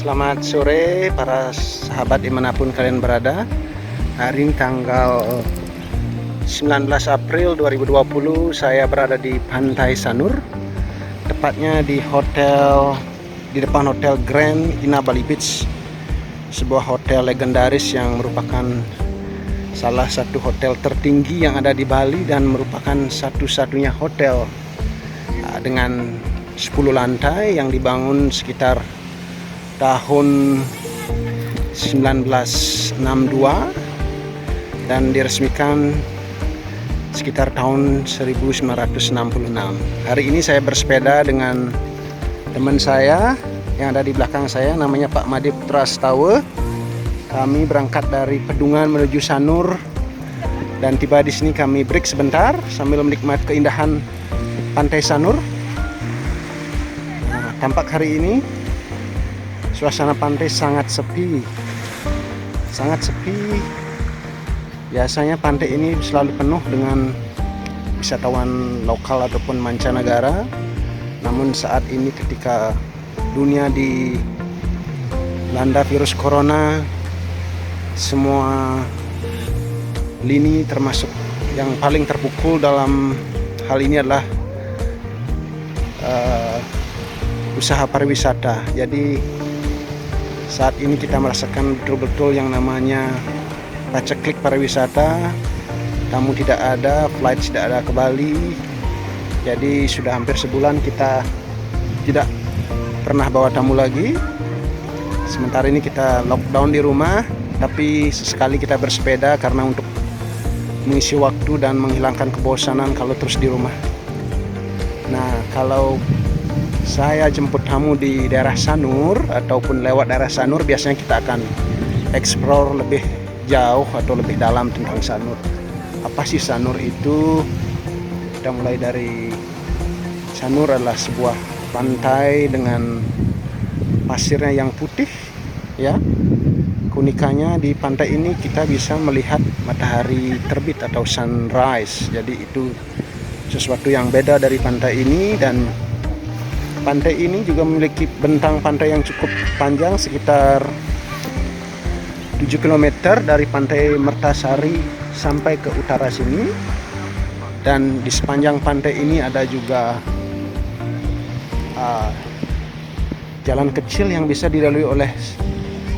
Selamat sore para sahabat dimanapun kalian berada. Hari ini tanggal 19 April 2020, saya berada di Pantai Sanur, tepatnya di depan Hotel Grand Ina Bali Beach, sebuah hotel legendaris yang merupakan salah satu hotel tertinggi yang ada di Bali dan merupakan satu-satunya hotel dengan 10 lantai yang dibangun sekitar tahun 1962 dan diresmikan sekitar tahun 1966. Hari ini saya bersepeda dengan teman saya yang ada di belakang saya, namanya Pak Made Putra Astawa. Kami berangkat dari Pedungan menuju Sanur dan tiba di sini kami break sebentar sambil menikmati keindahan Pantai Sanur. Tampak hari ini suasana pantai sangat sepi. Biasanya pantai ini selalu penuh dengan wisatawan lokal ataupun mancanegara. Namun saat ini ketika dunia dilanda virus corona, semua lini termasuk yang paling terpukul dalam hal ini adalah usaha pariwisata. Jadi saat ini kita merasakan betul-betul yang namanya paceklik pariwisata. Tamu tidak ada, flight tidak ada ke Bali. Jadi sudah hampir sebulan kita tidak pernah bawa tamu lagi. Sementara ini kita lockdown di rumah, tapi sesekali kita bersepeda karena untuk mengisi waktu dan menghilangkan kebosanan kalau terus di rumah. Nah, kalau saya jemput tamu di daerah Sanur ataupun lewat daerah Sanur, biasanya kita akan explore lebih jauh atau lebih dalam tentang Sanur. Apa sih Sanur itu? Kita mulai dari Sanur adalah sebuah pantai dengan pasirnya yang putih, ya. Keunikannya di pantai ini kita bisa melihat matahari terbit atau sunrise. Jadi itu sesuatu yang beda dari pantai ini. Dan pantai ini juga memiliki bentang pantai yang cukup panjang, sekitar 7 km dari pantai Mertasari sampai ke utara sini. Dan di sepanjang pantai ini ada juga jalan kecil yang bisa dilalui oleh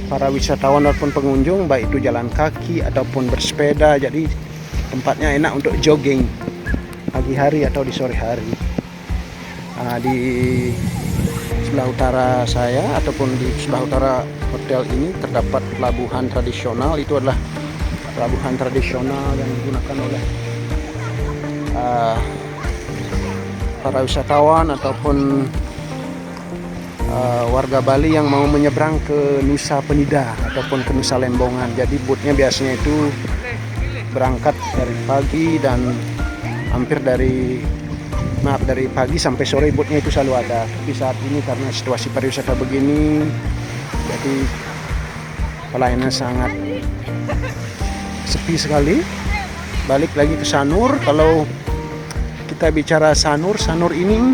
para wisatawan ataupun pengunjung, baik itu jalan kaki ataupun bersepeda. Jadi tempatnya enak untuk jogging pagi hari atau di sore hari. Di sebelah utara saya ataupun di sebelah utara hotel ini terdapat pelabuhan tradisional. Itu adalah pelabuhan tradisional yang digunakan oleh para wisatawan ataupun warga Bali yang mau menyeberang ke Nusa Penida ataupun ke Nusa Lembongan. Jadi bootnya biasanya itu berangkat dari pagi dan hampir dari pagi sampai sore bootnya itu selalu ada. Tapi saat ini karena situasi pariwisata begini, jadi pelayanan sangat sepi sekali. Balik lagi ke Sanur. Kalau kita bicara Sanur ini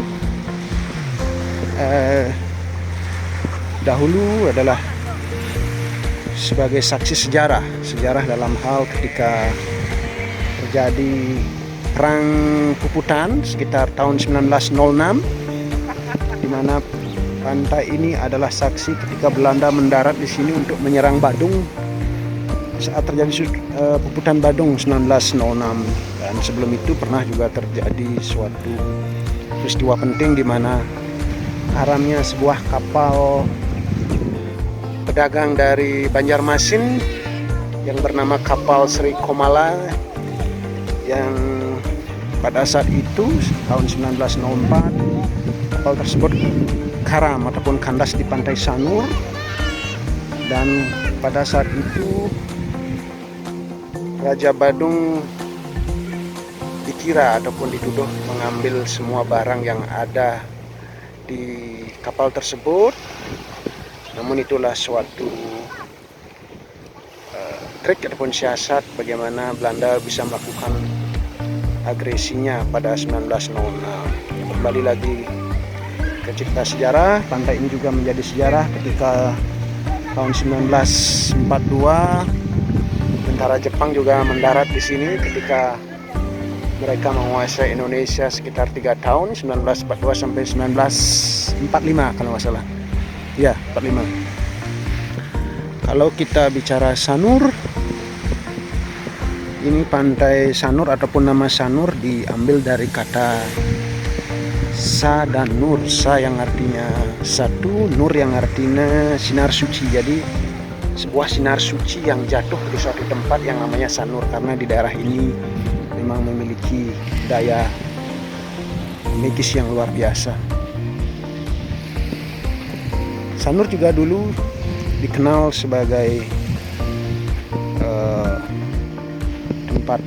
dahulu adalah sebagai saksi sejarah dalam hal ketika terjadi Perang Puputan sekitar tahun 1906, di mana pantai ini adalah saksi ketika Belanda mendarat di sini untuk menyerang Badung saat terjadi Puputan Badung 1906. Dan sebelum itu pernah juga terjadi suatu peristiwa penting di mana karamnya sebuah kapal pedagang dari Banjarmasin yang bernama kapal Sri Komala, yang pada saat itu tahun 1904 kapal tersebut karam ataupun kandas di pantai Sanur. Dan pada saat itu Raja Badung dikira ataupun dituduh mengambil semua barang yang ada di kapal tersebut. Namun itulah suatu trik ataupun siasat bagaimana Belanda bisa melakukan agresinya pada 1906. Kembali lagi ke cerita sejarah, pantai ini juga menjadi sejarah ketika tahun 1942 tentara Jepang juga mendarat di sini ketika mereka menguasai Indonesia sekitar 3 tahun, 1942 sampai 1945 kalau nggak salah. Ya, 45. Kalau kita bicara Sanur, ini pantai Sanur ataupun nama Sanur diambil dari kata Sa dan Nur. Sa yang artinya satu, Nur yang artinya sinar suci. Jadi sebuah sinar suci yang jatuh di suatu tempat yang namanya Sanur, karena di daerah ini memang memiliki daya magis yang luar biasa. Sanur juga dulu dikenal sebagai tempat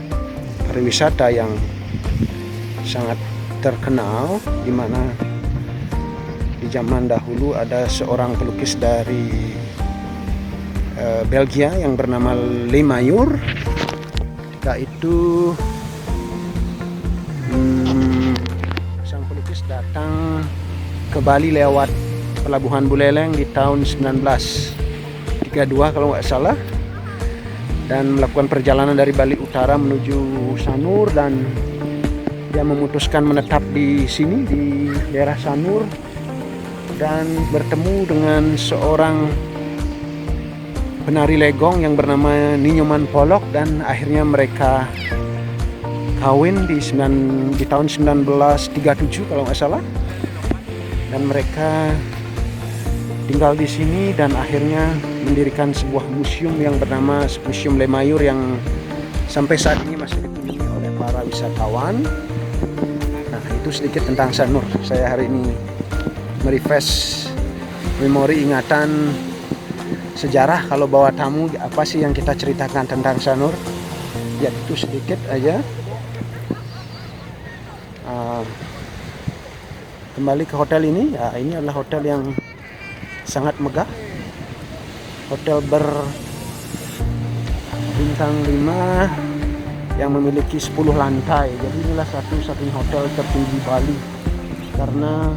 pariwisata yang sangat terkenal, di mana di zaman dahulu ada seorang pelukis dari Belgia yang bernama Le Mayur. Ketika itu sang pelukis datang ke Bali lewat Pelabuhan Buleleng di tahun 1932 kalau nggak salah, dan melakukan perjalanan dari Bali Utara menuju Sanur, dan dia memutuskan menetap di sini di daerah Sanur dan bertemu dengan seorang penari legong yang bernama Ninyoman Polok, dan akhirnya mereka kawin di tahun 1937 kalau nggak salah, dan mereka tinggal di sini dan akhirnya mendirikan sebuah museum yang bernama Museum Le Mayur yang sampai saat ini masih dikunjungi oleh para wisatawan. Nah, itu sedikit tentang Sanur. Saya hari ini merefresh memori ingatan sejarah. Kalau bawa tamu, apa sih yang kita ceritakan tentang Sanur? Ya, itu sedikit aja. Kembali ke hotel ini. Ya, ini adalah hotel yang sangat megah. Hotel berbintang 5 yang memiliki 10 lantai. Jadi inilah satu-satunya hotel tertinggi Bali, karena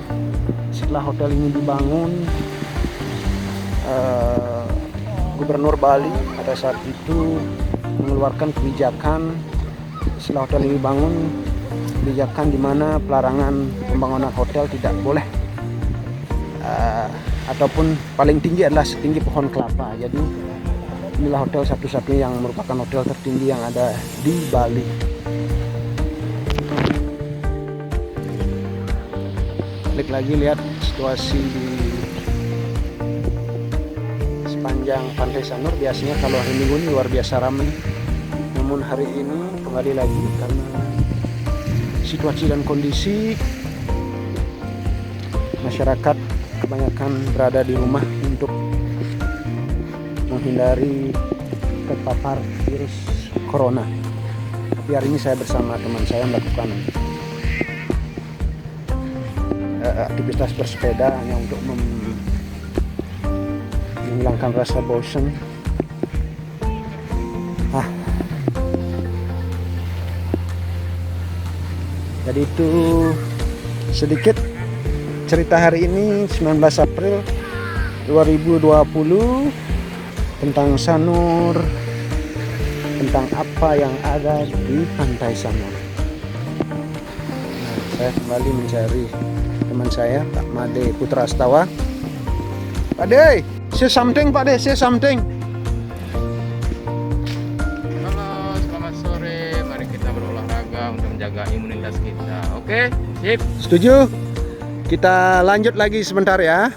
setelah hotel ini dibangun, Gubernur Bali pada saat itu mengeluarkan kebijakan setelah hotel ini dibangun, kebijakan di mana pelarangan pembangunan hotel tidak boleh, ataupun paling tinggi adalah setinggi pohon kelapa. Jadi inilah hotel satu-satunya yang merupakan hotel tertinggi yang ada di Bali. Balik lagi lihat situasi di sepanjang pantai Sanur. Biasanya kalau hari Minggu ini luar biasa ramai, namun hari ini kembali lagi karena situasi dan kondisi masyarakat kebanyakan berada di rumah untuk menghindari terpapar virus corona. Tapi hari ini saya bersama teman saya melakukan aktivitas bersepeda hanya untuk menghilangkan rasa bosan. Jadi itu sedikit cerita hari ini 19 April 2020 tentang Sanur, tentang apa yang ada di pantai Sanur. Nah, saya kembali mencari teman saya, Pak Made Putra Astawa. Pak De, say something Pak De, say something. Halo, selamat sore. Mari kita berolahraga untuk menjaga imunitas kita. Oke, sip. Setuju? Kita lanjut lagi sebentar ya.